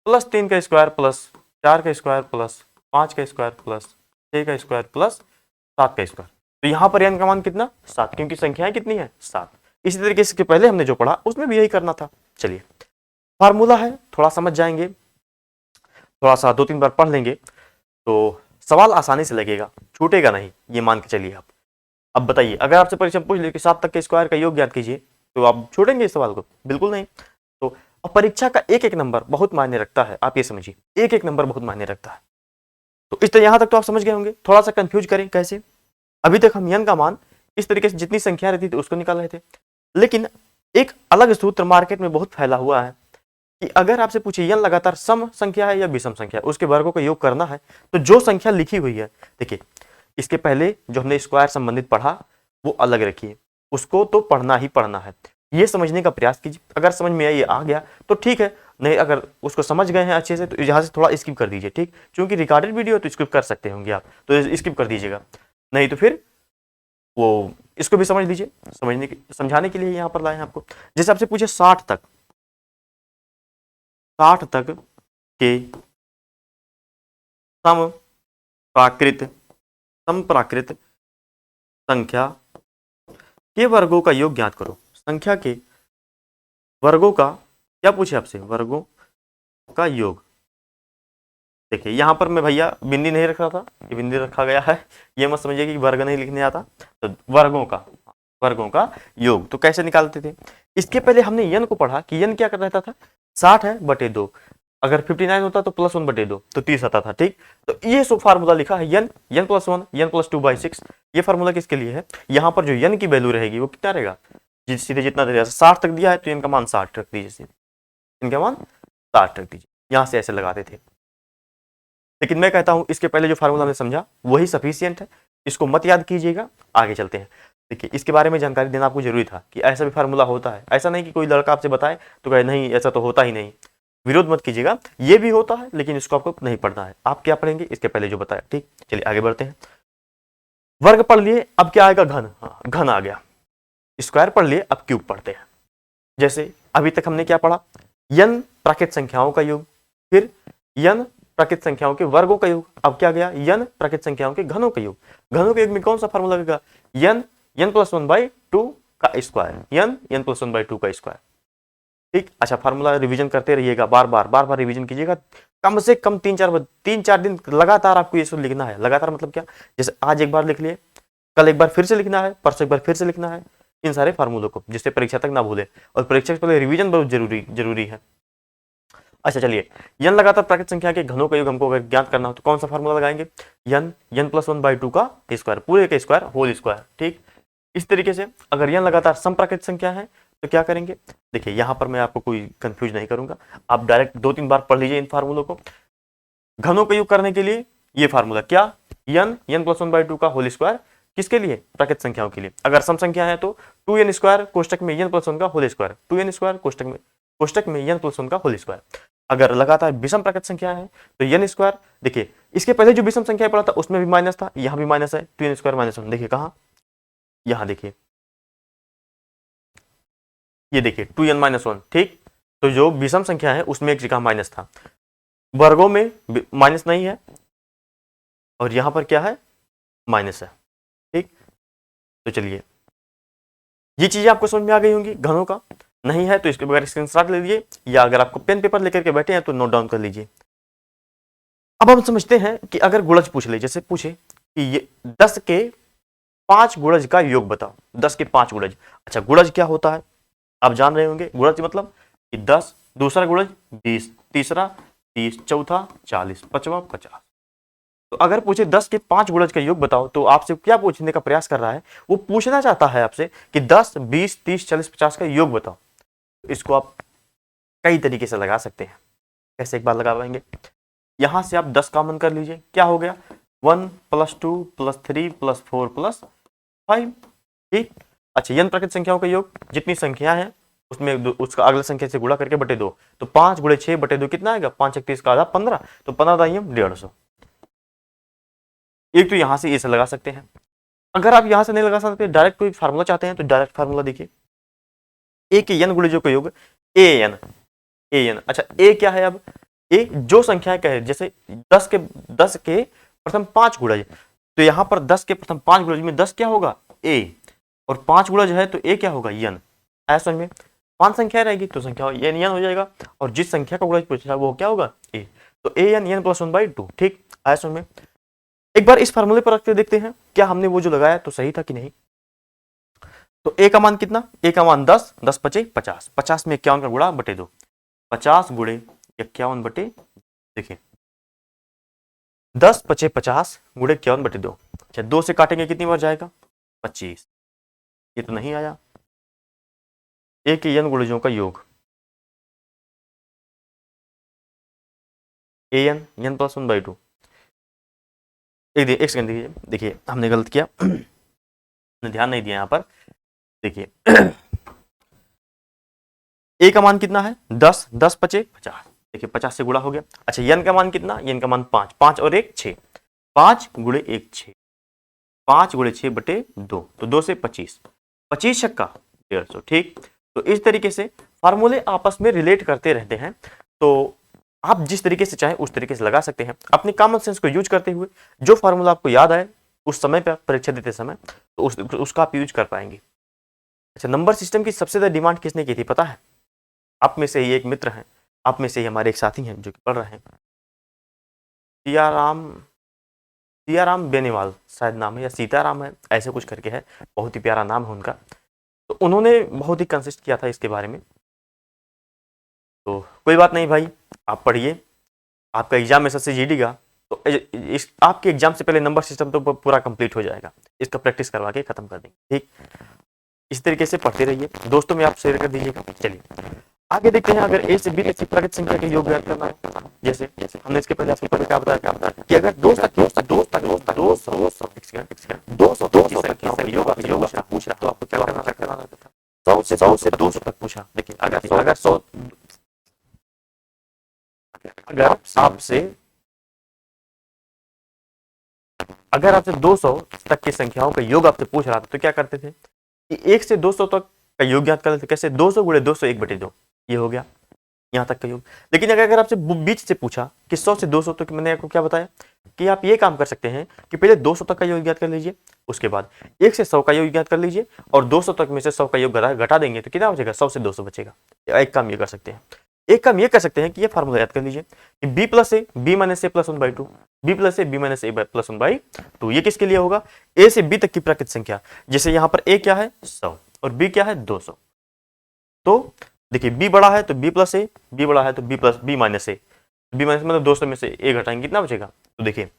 प्लस 3 का स्क्वायर प्लस 4 का स्क्वायर प्लस 5 का स्क्वायर प्लस 6 का स्क्वायर प्लस 7 का स्क्वायर, तो यहां पर n का मान कितना 7, क्योंकि संख्याएं कितनी है 7। इसी तरीके से पहले हमने जो पढ़ा उसमें भी यही करना था। चलिए, फार्मूला है, थोड़ा समझ जाएंगे, थोड़ा सा 2-3 बार पढ़ लेंगे तो सवाल आसानी से लगेगा, छूटेगा नहीं, ये मान के चलिए आप। अब बताइए, अगर आपसे परीक्षा पूछ ले कि 7 तक के स्क्वायर का योग ज्ञात कीजिए, तो आप छोड़ेंगे इस सवाल को, बिल्कुल नहीं। तो अब परीक्षा का एक एक नंबर बहुत मायने रखता है, आप ये समझिए, एक एक नंबर बहुत मायने रखता है। तो इस तरह यहां तक तो आप समझ गए होंगे, थोड़ा सा कंफ्यूज करें कैसे। अभी तक हम यन का मान इस तरीके से जितनी संख्या रहती थी उसको निकाल रहे थे, लेकिन एक अलग सूत्र मार्केट में बहुत फैला हुआ है कि अगर आपसे पूछे यन लगातार सम संख्या है या विषम संख्या, उसके वर्गों का योग करना है, तो जो संख्या लिखी हुई है, देखिए इसके पहले जो हमने स्क्वायर संबंधित पढ़ा वो अलग रखिए, उसको तो पढ़ना ही पढ़ना है, ये समझने का प्रयास कीजिए। अगर समझ में ये आ गया तो ठीक है, नहीं अगर उसको समझ गए हैं अच्छे से तो यहाँ से थोड़ा स्किप कर दीजिए, ठीक, क्योंकि रिकॉर्डेड वीडियो तो स्किप कर सकते होंगे आप, तो स्किप कर दीजिएगा, नहीं तो फिर वो इसको भी समझ लीजिए, समझाने के लिए यहाँ पर लाए हैं आपको। जैसे आपसे पूछे 60 तक के समप्राकृत संख्या के वर्गों का योग ज्ञात करो। संख्या के वर्गों का क्या पूछे आपसे, वर्गों का योग। देखिए यहां पर मैं भैया बिंदी नहीं रख रहा था, ये बिंदी रखा गया है, ये मत समझिए कि वर्ग नहीं लिखने आता, तो वर्गों का योग तो कैसे निकालते थे। इसके पहले हमने यन को पढ़ा कि यन क्या कर रहता था 60 है बटे 2, अगर 59 होता तो +1 बटे 2 तो 30 आता था, ठीक। तो ये सो फार्मूला लिखा है यन + 1 n + 2/6, ये फार्मूला किसके लिए है, यहाँ पर जो यन की वैल्यू रहेगी वो कितना रहेगा, सीधे जितना दे 60 तक दिया है तो इनका मान 60 रख दीजिए, इनका मान 60 रख दीजिए, यहां से ऐसे लगाते थे। लेकिन मैं कहता हूं इसके पहले जो फार्मूला हमने समझा वही सफिशियंट है, इसको मत याद कीजिएगा, आगे चलते हैं। देखिए इसके बारे में जानकारी देना आपको जरूरी था कि ऐसा भी फार्मूला होता है, ऐसा नहीं कि कोई लड़का आपसे बताए तो कहे नहीं ऐसा तो होता ही नहीं, विरोध मत कीजिएगा, ये भी होता है लेकिन इसको आपको नहीं पढ़ना है। आप क्या पढ़ेंगे इसके पहले जो बताया, ठीक। चलिए आगे बढ़ते हैं। वर्ग पढ़ लिए, अब क्या आएगा घन, घन आ गया। स्क्वायर पढ़ लिए, अब क्यूब पढ़ते हैं। जैसे अभी तक हमने क्या पढ़ा, यन प्राकृत संख्याओं का योग, फिर यन प्राकृत संख्याओं के वर्गों का योग, अब क्या गया यन प्राकृत संख्याओं के घनों का योग। घनों के योग में कौन सा फार्मूला लगेगा, यन + 1/2 का स्क्वायर, यन + 1/2 का स्क्वायर, ठीक। अच्छा, फार्मूला रिवीजन करते रहिएगा, बार बार रिवीजन कीजिएगा, कम से कम 3-4 दिन लगातार आपको ये सब लिखना है। लगातार मतलब क्या, जैसे आज एक बार लिख लिए, कल एक बार फिर से लिखना है, परसों एक बार फिर से लिखना है, इन सारे फार्मूलों को, जिससे परीक्षा तक ना भूले, और परीक्षा से पहले रिवीजन बहुत जरूरी है। अच्छा चलिए, यन लगातार प्राकृत संख्या के घनों का योग हमको अगर ज्ञात करना हो तो कौन सा फार्मूला लगाएंगे, यन + 1/2 का स्क्वायर, पूरे का स्क्वायर होल स्क्वायर, ठीक। इस तरीके से अगर यन लगातार समप्राकृत संख्या है तो क्या करेंगे, देखिए यहां पर मैं आपको कोई कंफ्यूज नहीं करूंगा, आप डायरेक्ट 2-3 बार पढ़ लीजिए इन फार्मूलों को। घनों का योग करने के लिए ये फार्मूला क्या, यन + 1/2 का होल स्क्वायर, किसके लिए, प्राकृत संख्याओं के लिए। अगर सम संख्या है तो 2n स्क्वायर कोष्टक में n + 1 का होल स्क्वायर, 2n स्क्वायर कोष्टक में n + 1 का होल स्क्वायर। अगर लगातार विषम प्राकृत संख्या है तो n स्क्वायर, देखिए इसके पहले जो विषम संख्या पढ़ा था उसमें भी माइनस था, यहाँ भी माइनस है, 2n स्क्वायर -1, देखिए कहाँ, यहाँ देखिए, ये देखिए 2n - 1, ठीक। तो जो विषम संख्या है उसमें एक जगह माइनस था, वर्गों में माइनस नहीं है, और यहां पर क्या है माइनस है, ठीक। तो चलिए ये चीजें आपको समझ में आ गई होंगी। घनों का नहीं है तो इसके बगैर स्क्रीनशॉट ले लीजिए, या अगर आपको पेन पेपर लेकर के बैठे हैं तो नोट डाउन कर लीजिए। अब हम समझते हैं कि अगर गुणज पूछ ले, जैसे पूछे कि ये 10 के 5 गुणज का योग बताओ, 10 के 5 गुणज। अच्छा, गुणज क्या होता है आप जान रहे होंगे, गुणज मतलब कि 10, दूसरा गुणज 20, तीसरा 30, चौथा 40, पांचवा 50। तो अगर पूछे 10 के 5 गुणज का योग बताओ, तो आपसे क्या पूछने का प्रयास कर रहा है, वो पूछना चाहता है आपसे कि 10, 20, 30, 40, 50 का योग बताओ। इसको आप कई तरीके से लगा सकते हैं। कैसे एक बार लगा पाएंगे, यहां से आप 10 कॉमन कर लीजिए, क्या हो गया 1 + 2 + 3 + 4 + 5। ठीक। अच्छा, n प्राकृत संख्याओं का योग, जितनी संख्या है उसमें उसका अगले संख्या से गुणा करके बटे 2, तो 5 × 6 बटे 2 कितना आएगा, 5 × 31 का आधा 15, तो 15 दाइयम 150। एक तो यहां से ऐसे लगा सकते हैं। अगर आप यहां से नहीं लगा सकते, डायरेक्ट कोई फार्मूला चाहते हैं, तो डायरेक्ट फार्मूला देखिए, ए के n गुणजों का योग, an an। अच्छा, ए क्या है, अब ए जो संख्या का है, जैसे 10 के प्रथम 5 गुणज, तो यहां पर 10 के प्रथम 5 गुणज में 10 क्या होगा, ए, और 5 गुणज है तो ए क्या होगा, n। ऐसा में 5 संख्या रहेगी तो संख्या n हो जाएगा, और जिस संख्या का गुणज पूछा है वो क्या होगा, ए, तो an n + 1/2। ठीक। ऐसा में एक बार इस फार्मूले पर रख के देखते हैं क्या हमने वो जो लगाया तो सही था कि नहीं। तो ए का मान कितना, ए का मान 10, 10 × 5 = 50, 50 में 51 का गुणा बटे 2, 50 × 51 बटे, देखिए 10 × 5 = 50 × 51 बटे 2। अच्छा, 2 से काटेंगे कितनी बार जाएगा, 25। ये तो नहीं आया। ए के n गुणजों का योग, an n + 1/2। एक सेकंड देखिए, देखिए हमने गलत किया, हमने ध्यान नहीं दिया यहाँ पर। देखिए ए का मान कितना है 10, 10 × 5 = 50, देखिए 50 से गुणा हो गया। अच्छा, n का मान कितना, n का मान 5, 5 और 1 6, 5 × 1 6, 5 × 6 बटे 2, तो 2 से 25, 25 छक्का 150। ठीक। तो इस तरीके से फार्मूले आपस में रिलेट करते रहते हैं, तो आप जिस तरीके से चाहे उस तरीके से लगा सकते हैं। अपने कॉमन सेंस को यूज करते हुए जो फार्मूला आपको याद आए उस समय पर, परीक्षा देते समय, तो उसका आप यूज कर पाएंगे। अच्छा, नंबर सिस्टम की सबसे ज्यादा डिमांड किसने की थी पता है, आप में से ही एक मित्र हैं, आप में से ही हमारे एक साथी हैं जो कि पढ़ रहे हैं, सियाराम बेनीवाल शायद नाम है, या सीताराम है, ऐसे कुछ करके है, बहुत ही प्यारा नाम है उनका। तो उन्होंने बहुत ही कंसिस्ट किया था इसके बारे में। तो कोई बात नहीं भाई, आप पढ़िए, आपका एग्जाम में सबसे जीडी का, तो इस आपके एग्जाम से पहले नंबर सिस्टम तो पूरा कंप्लीट हो जाएगा, इसका प्रैक्टिस करवा के खत्म कर देंगे। ठीक, इस तरीके से पढ़ते रहिए, दोस्तों में आप शेयर कर दीजिएगा। चलिए आगे देखते हैं, अगर ए से बी तक प्राकृत संख्या के योग ज्ञात करना है, जैसे हमने इसके पहले आपको पहले क्या बताया कि अगर 2 संख्याओं का योग पूछ रहा तो आपको क्या करना था, 100 से 200 तक पूछा। देखिए अगर आपसे 200 तक की संख्याओं का योग आपसे पूछ रहा था, तो क्या करते थे कि 1 से 200 तक का योग ज्ञात कर लेते। कैसे, 200 × 200 1/2, ये हो गया यहाँ तक का योग। लेकिन अगर आपसे बीच से पूछा कि 100 से 200, तो मैंने आपको क्या बताया कि आप ये काम कर सकते हैं कि पहले 200 तक का योग ज्ञात कर लीजिए, उसके बाद 1 से 100 का योग ज्ञात कर लीजिए, और 200 तक में से 100 का योग घटा देंगे तो कितना बचेगा, 100 से 200 बचेगा। एक काम ये कर सकते हैं, एक काम ये कर सकते हैं कि ये फार्मूला याद कर लीजिए कि b + a b - a + 1/2, b + a b - a + 1/2। ये किसके लिए होगा, a से b तक की प्राकृत संख्या। जैसे यहाँ पर a क्या है 100 और b क्या है 200, तो देखिए b बड़ा है तो b + a, b बड़ा है तो b - a, b - मतलब 200 में से a घटाएंगे कितना बचेगा, तो देखिए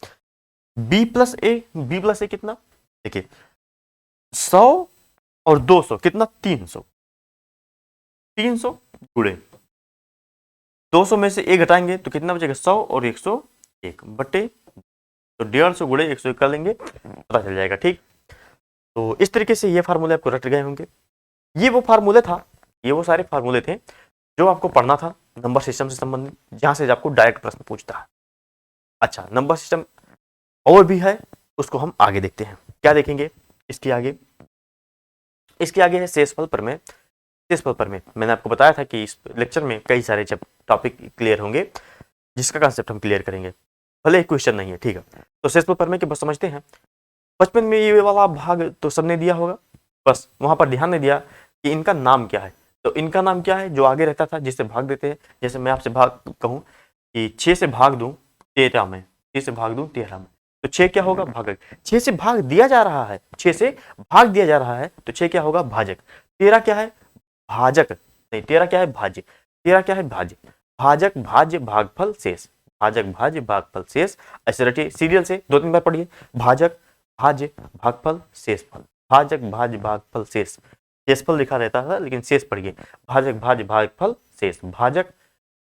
b + a कितना, देखिए 100 और 200 कितना 300, 300 गुणे 200 में से a घटाएंगे तो कितना बचेगा 100 और 101 बटे, तो 150 गुणे 101 कर लेंगे, पता चल जाएगा। ठीक, तो इस तरीके से ये फार्मूले आपको रट गए होंगे। ये वो फार्मूले था, ये वो सारे फार्मूले थे जो आपको पढ़ना था नंबर सिस्टम से संबंधित, जहां से आपको डायरेक्ट प्रश्न पूछता है। अच्छा, नंबर सिस्टम और भी है, उसको हम आगे देखते हैं। क्या देखेंगे इसके आगे है शेषफल प्रमेय। शेषफल प्रमेय मैंने आपको बताया था कि इस लेक्चर में कई सारे टॉपिक क्लियर होंगे, जिसका कंसेप्ट हम क्लियर करेंगे, भले क्वेश्चन नहीं है। ठीक है, तो शेषफल प्रमेय के बस समझते हैं। बचपन में ये वाला भाग तो सबने दिया होगा, बस वहां पर ध्यान नहीं दिया कि इनका नाम क्या है। तो इनका नाम क्या है जो आगे रहता था, जिससे भाग देते हैं। जैसे मैं आपसे भाग कहूं कि 6 से भाग दूं 13 में, 6 से भाग दूं 13 में, तो 6 क्या होगा भागक। 6 से भाग दिया जा रहा है, 6 से भाग दिया जा रहा है, तो 6 क्या होगा भाजक। 13 क्या है भाजक, नहीं 13 क्या है भाज्य, 13 क्या है भाज्य। भाजक भाज्य भागफल शेष, भाजक भाज्य भागफल शेष, ऐसे रटिए सीरियल से 2-3 बार पढ़िए। भाजक भाज्य भागफल शेषफल, भाजक भाज्य भागफल शेष, शेषफल लिखा रहता है लेकिन शेष पढ़िए। भाजक भाज्य भागफल शेष, भाजक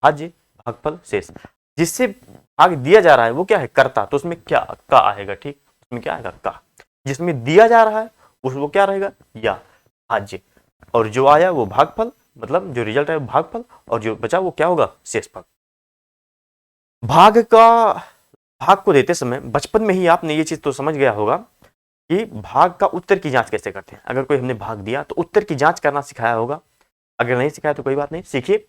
भाज्य भागफल शेष। जिससे भाग दिया जा रहा है वो क्या है, कर्ता, तो उसमें क्या का आएगा, ठीक, उसमें क्या आएगा का। जिसमें दिया जा रहा है उसको क्या रहेगा, या भाज्य, और जो आया वो भागफल, मतलब जो रिजल्ट है वो भागफल, और जो बचा वो क्या होगा, शेषफल। भाग का, भाग को देते समय बचपन में ही आपने ये चीज तो समझ गया होगा कि भाग का उत्तर की जांच कैसे करते हैं। अगर कोई हमने भाग दिया तो उत्तर की जांच करना सिखाया होगा, अगर नहीं सिखाया तो कोई बात नहीं, सीखिए।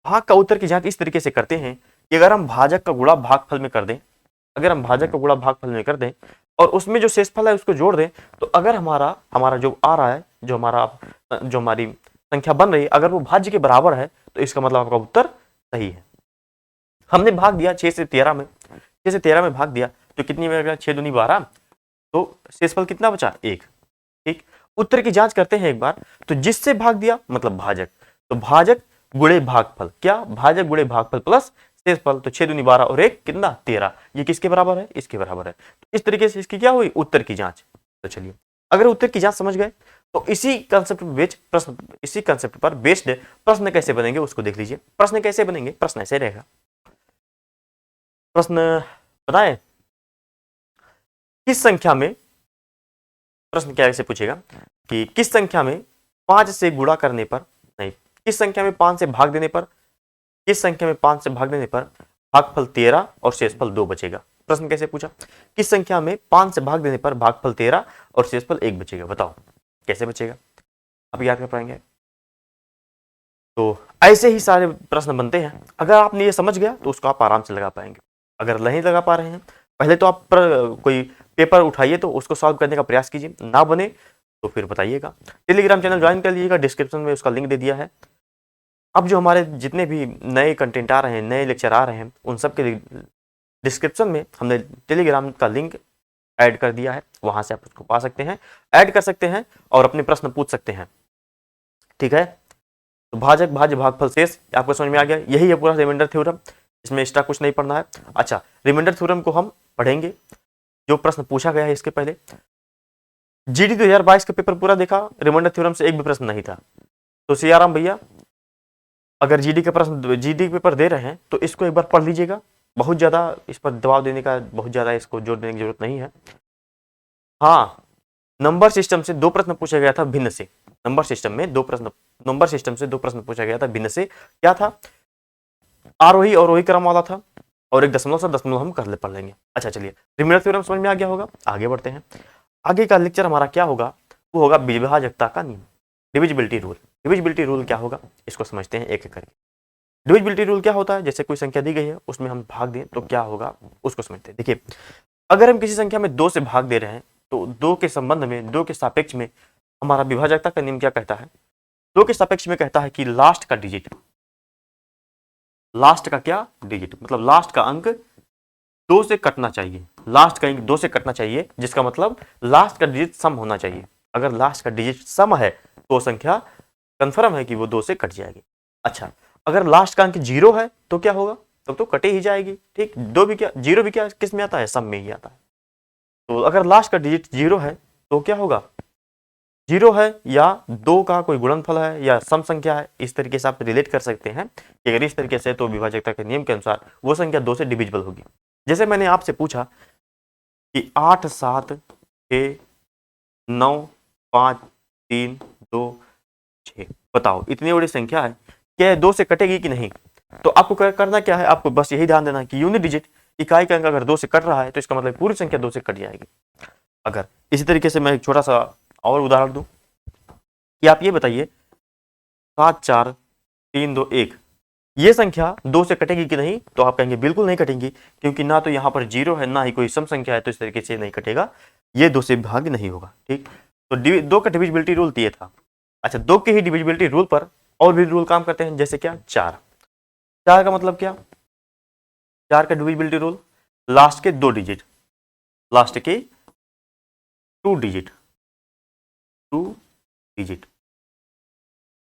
भाग का उत्तर की जांच इस तरीके से करते हैं कि अगर हम भाजक का गुणा भागफल में कर दें, अगर हम भाजक का गुणा भागफल में कर दें और उसमें जो शेषफल है उसको जोड़ दें, तो अगर हमारा हमारा जो आ रहा है, जो हमारी संख्या बन रही है, अगर वो भाज्य के बराबर है तो इसका मतलब आपका उत्तर सही है। हमने भाग दिया 6 से 13 में, 6 से 13 में भाग दिया तो कितनी में गया, 6 दूनी 12, तो शेषफल कितना बचा, 1, ठीक। उत्तर की जांच करते हैं एक बार, तो जिससे भाग दिया मतलब भाजक, तो भाजक गुणे भागफल, क्या, भाजक गुणे भागफल प्लस शेषफल, तो 6 दूनी 12 और 1 कितना, 13, ये किसके बराबर है, इसके बराबर है। तो इस तरीके से इसकी क्या हुई, उत्तर की जांच। तो चलिए, अगर उत्तर की जांच समझ गए तो इसी कंसेप्ट बेस्ड प्रश्न, इसी कंसेप्ट पर बेस्ड प्रश्न कैसे बनेंगे उसको देख लीजिए। प्रश्न कैसे बनेंगे, प्रश्न ऐसे रहेगा, प्रश्न बताएं, किस संख्या में, प्रश्न क्या ऐसे पूछेगा कि किस संख्या में 5 से गुणा करने पर, नहीं, किस संख्या में 5 से भाग देने पर, किस संख्या में 5 से भाग देने पर भागफल 13 और शेषफल 2 बचेगा। प्रश्न कैसे पूछा, किस संख्या में 5 से भाग देने पर भागफल 13 और शेषफल 1 बचेगा, बताओ कैसे बचेगा, आप याद कर पाएंगे। तो ऐसे ही सारे प्रश्न बनते हैं, अगर आपने ये समझ गया तो उसको आप आराम से लगा पाएंगे। अगर नहीं लगा पा रहे हैं, पहले तो आप कोई पेपर उठाइए तो उसको सॉल्व करने का प्रयास कीजिए, ना बने तो फिर बताइएगा। टेलीग्राम चैनल ज्वाइन कर लीजिएगा, डिस्क्रिप्शन में उसका लिंक दे दिया है। अब जो हमारे जितने भी नए कंटेंट आ रहे हैं, नए लेक्चर आ रहे हैं, उन सब के डिस्क्रिप्शन में हमने टेलीग्राम का लिंक ऐड कर दिया है, वहां से आप उसको पा सकते हैं, ऐड कर सकते हैं और अपने प्रश्न पूछ सकते हैं, ठीक है। तो भाजक भाज्य भागफल शेष आपको समझ में आ गया, यही है पूरा रिमाइंडर थ्योरम, इसमें एक्स्ट्रा कुछ नहीं पढ़ना है। अच्छा, रिमाइंडर थ्योरम को हम पढ़ेंगे, जो प्रश्न पूछा गया है इसके पहले। जीडी 2022 का पेपर पूरा देखा, रिमाइंडर थ्योरम से एक भी प्रश्न नहीं था। तो सियाराम भैया, अगर जीडी का प्रश्न, जीडी पेपर दे रहे हैं तो इसको एक बार पढ़ लीजिएगा, बहुत ज्यादा इस पर दबाव देने का, बहुत ज्यादा इसको जोर देने की जरूरत नहीं है। हाँ, नंबर सिस्टम से 2 प्रश्न पूछा गया था भिन्न से, नंबर सिस्टम में 2 प्रश्न, नंबर सिस्टम से 2 प्रश्न पूछा गया था भिन्न से, क्या था, आरोही और रोही क्रम वाला था, और एक दशमलव से दशमलव हम कर ले पढ़ लेंगे। अच्छा चलिए, रिमाइंडर थ्योरम समझ में आ गया होगा, आगे बढ़ते हैं। आगे का लेक्चर हमारा क्या होगा, वो होगा विभाजकता का नियम, डिविजिबिलिटी रूल। डिविजिबिलिटी रूल क्या होगा इसको समझते हैं एक एक करके। डिविजिबिलिटी रूल क्या होता है, जैसे कोई संख्या दी गई है उसमें हम भाग दें तो क्या होगा उसको समझते हैं। देखिए, अगर हम किसी संख्या में 2 से भाग दे रहे हैं तो 2 के संबंध में, 2 के सापेक्ष में हमारा विभाजकता का नियम क्या कहता है, 2 के सापेक्ष में कहता है कि लास्ट का डिजिट, लास्ट का क्या डिजिट, मतलब लास्ट का अंक 2 से कटना चाहिए, लास्ट का अंक 2 से कटना चाहिए, जिसका मतलब लास्ट का डिजिट सम होना चाहिए। अगर लास्ट का डिजिट सम है तो संख्या कंफर्म है कि वो 2 से कट जाएगी। अच्छा, अगर लास्ट का अंक 0 है तो क्या होगा, तब तो कटे ही जाएगी, ठीक। 2 भी क्या, 0 भी क्या किस में आता है, सम में ही आता है। तो अगर लास्ट का डिजिट 0 है तो क्या होगा, 0 है या 2 का कोई गुणनफल है या सम संख्या है, इस तरीके से आप रिलेट कर सकते हैं कि अगर इस तरीके से तो विभाजकता के नियम के अनुसार वो संख्या 2 से डिविजिबल होगी। जैसे मैंने आपसे पूछा कि 8 7 6 9 5 3 2 6, बताओ इतनी बड़ी संख्या है, क्या 2 से कटेगी कि नहीं। तो आपको करना क्या है, आपको बस यही ध्यान देना है कि यूनिट डिजिट, इकाई का अंक अगर 2 से कट रहा है तो इसका मतलब पूरी संख्या 2 से कट जाएगी। अगर इसी तरीके से मैं एक छोटा सा और उदाहरण दूं कि आप ये बताइए 7 4 3 2 1, ये संख्या 2 से कटेगी कि नहीं, तो आप कहेंगे बिल्कुल नहीं कटेंगी, क्योंकि ना तो यहाँ पर 0 है ना ही कोई सम संख्या है, तो इस तरीके से नहीं कटेगा, ये 2 से भाग नहीं होगा, ठीक। तो 2 का डिविजिबिलिटी रूल ये था। अच्छा, 2 के ही डिविजिबिलिटी रूल पर और भी रूल काम करते हैं, जैसे क्या, 4 का मतलब क्या, 4 का डिविजिबिलिटी रूल, लास्ट के 2 डिजिट, लास्ट के 2 डिजिट, 2 डिजिट,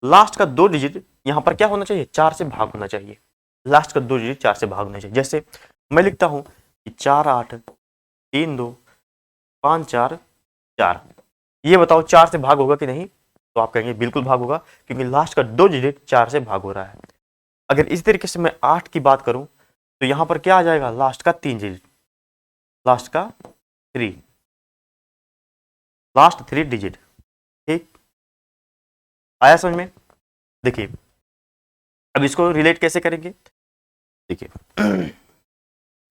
लास्ट का 2 डिजिट यहां पर क्या होना चाहिए, 4 से भाग होना चाहिए, लास्ट का 2 डिजिट 4 से भाग होना चाहिए। जैसे मैं लिखता हूँ कि 4 8 3 2 5 4 4, ये बताओ 4 से भाग होगा कि नहीं? तो आप कहेंगे बिल्कुल भाग होगा, क्योंकि लास्ट का 2 डिजिट 4 से भाग हो रहा है। अगर इस तरीके से मैं 8 की बात करूं तो यहां पर क्या आ जाएगा? लास्ट का 3 डिजिट, लास्ट का 3, लास्ट 3 डिजिट। ठीक, आया समझ में? देखिए अब इसको रिलेट कैसे करेंगे? देखिए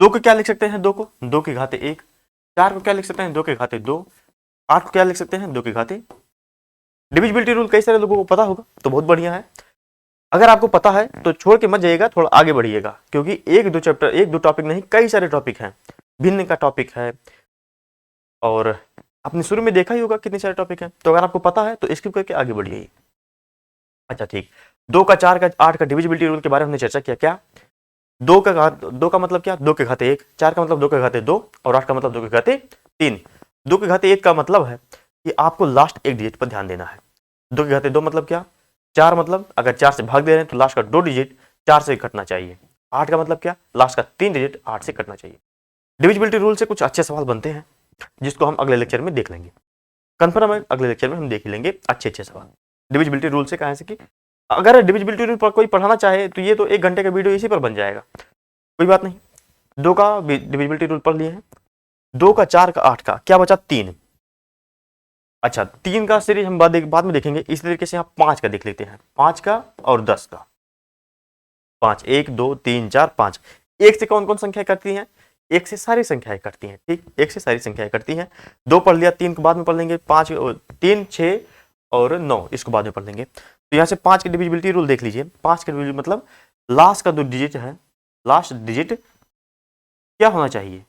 2 को क्या लिख सकते हैं? 2 को 2 की घाते 1, 4 को क्या लिख सकते हैं? 2 के घाते 2, 8 को क्या लिख सकते हैं? 2 के घाते। डिविजिबिलिटी रूल कई सारे लोगों को पता होगा तो बहुत बढ़िया है। अगर आपको पता है तो छोड़ के मत जाइएगा, थोड़ा आगे बढ़िएगा, क्योंकि एक दो चैप्टर, एक दो टॉपिक नहीं, कई सारे टॉपिक हैं। भिन्न का टॉपिक है, और आपने शुरू में देखा ही होगा कितने सारे टॉपिक हैं। तो अगर आपको पता है तो स्किप करके आगे बढ़िए। अच्छा ठीक, 2 का 4 का 8 का डिविजिबिलिटी रूल के बारे में हमने चर्चा किया। क्या 2 का मतलब क्या? 2 के घाते 1, 4 का मतलब 2 के घाते 2, और 8 का मतलब 2 के घाते 3। 2 के घाते 1 का मतलब है कि आपको लास्ट एक डिजिट पर ध्यान देना है। 2 के घाते 2 मतलब क्या? 4 मतलब अगर 4 से भाग दे रहे हैं तो लास्ट का 2 डिजिट 4 से कटना चाहिए। 8 का मतलब क्या? लास्ट का 3 डिजिट 8 से कटना चाहिए। डिविजिबिलिटी रूल से कुछ अच्छे सवाल बनते हैं जिसको हम अगले लेक्चर में देख लेंगे। कंफर्म है, अगले लेक्चर में हम देख लेंगे अच्छे सवाल डिविजिबिलिटी रूल से। कहां से कि अगर डिविजिबिलिटी रूल पर कोई पढ़ाना चाहे तो ये तो 1 घंटे का वीडियो इसी पर बन जाएगा, कोई बात नहीं। 2 का डिविजिबिलिटी रूल पढ़ लिए हैं, 2 का 4 का 8 का क्या बचा? 3। अच्छा 3 का सीरीज हम बाद में देखेंगे। इस तरीके से आप 5 का देख लेते हैं, 5 का और 10 का। 5 1 2 3 4 5, 1 से कौन कौन संख्या करती हैं? 1 से सारी संख्याएं करती हैं। ठीक, 1 से सारी संख्याएं करती हैं। 2 पढ़ लिया, 3 को बाद में पढ़ लेंगे, 5 3 6 और 9 इसको बाद में पढ़ लेंगे। तो यहाँ से 5 की डिविजिबिलिटी रूल देख लीजिए। 5 का डिविजिबिलिटी मतलब लास्ट का 2 डिजिट है, लास्ट डिजिट क्या होना चाहिए?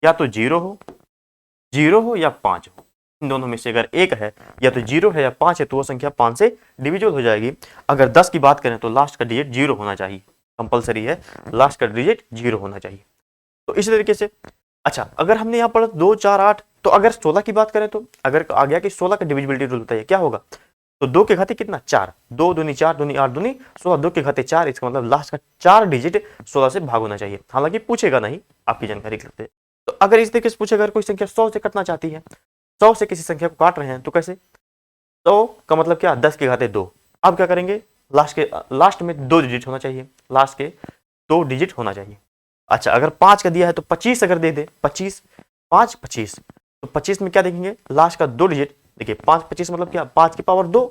या तो 0 हो या 5 हो। इन दोनों में से अगर एक है, या तो 0 है या 5 है, तो वो संख्या 5 से डिविजिबल हो जाएगी। अगर 10 की बात करें तो लास्ट का डिजिट 0 होना चाहिए, कंपलसरी है, लास्ट का डिजिट 0 होना चाहिए। तो इस तरीके से। अच्छा अगर हमने यहाँ पढ़ा 2 4 8, तो अगर 16 की बात करें तो अगर आ गया कि 16 का डिविजिबिलिटी रूल बताइए क्या होगा? तो 2 के घाते कितना? 4, 2 दूनी 4 दूनी 8 दूनी 16, 2 के घाते 4, इसका मतलब लास्ट का 4 डिजिट 16 से भाग होना चाहिए। हालांकि पूछेगा नहीं, आपकी जानकारी के लिए। तो अगर इस तरीके से पूछेगा, अगर कोई संख्या 100 से कटना चाहती है, 100 से किसी संख्या को काट रहे हैं तो कैसे? 100 का मतलब क्या? 10 के घाते 2। अब क्या करेंगे? लास्ट में 2 डिजिट होना चाहिए, लास्ट के 2 डिजिट होना चाहिए। अच्छा अगर 5 का दिया है तो 25 अगर दे दे, 25 5 25, तो 25 में क्या देखेंगे? लास्ट का 2 डिजिट। देखिए 5 25 मतलब क्या? 5 की पावर 2,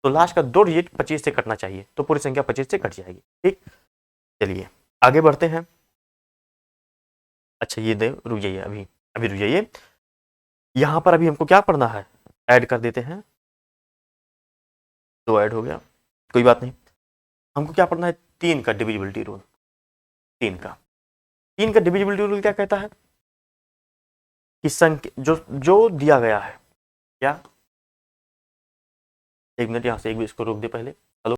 तो लास्ट का 2 डिजिट 25 से कटना चाहिए, तो पूरी संख्या 25 से कट जाएगी। ठीक, चलिए आगे बढ़ते हैं। अच्छा ये दे, रुक जाइए, अभी अभी रुक जाइए। यहां पर अभी हमको क्या पढ़ना है? ऐड कर देते हैं, 2 ऐड हो गया, कोई बात नहीं। हमको क्या पढ़ना है? 3 का डिविजिबिलिटी रूल। 3 का डिविजिबिलिटी रूल क्या कहता है कि संख्या जो दिया गया है, क्या, एक मिनट यहां से एक भी इसको रोक दे पहले।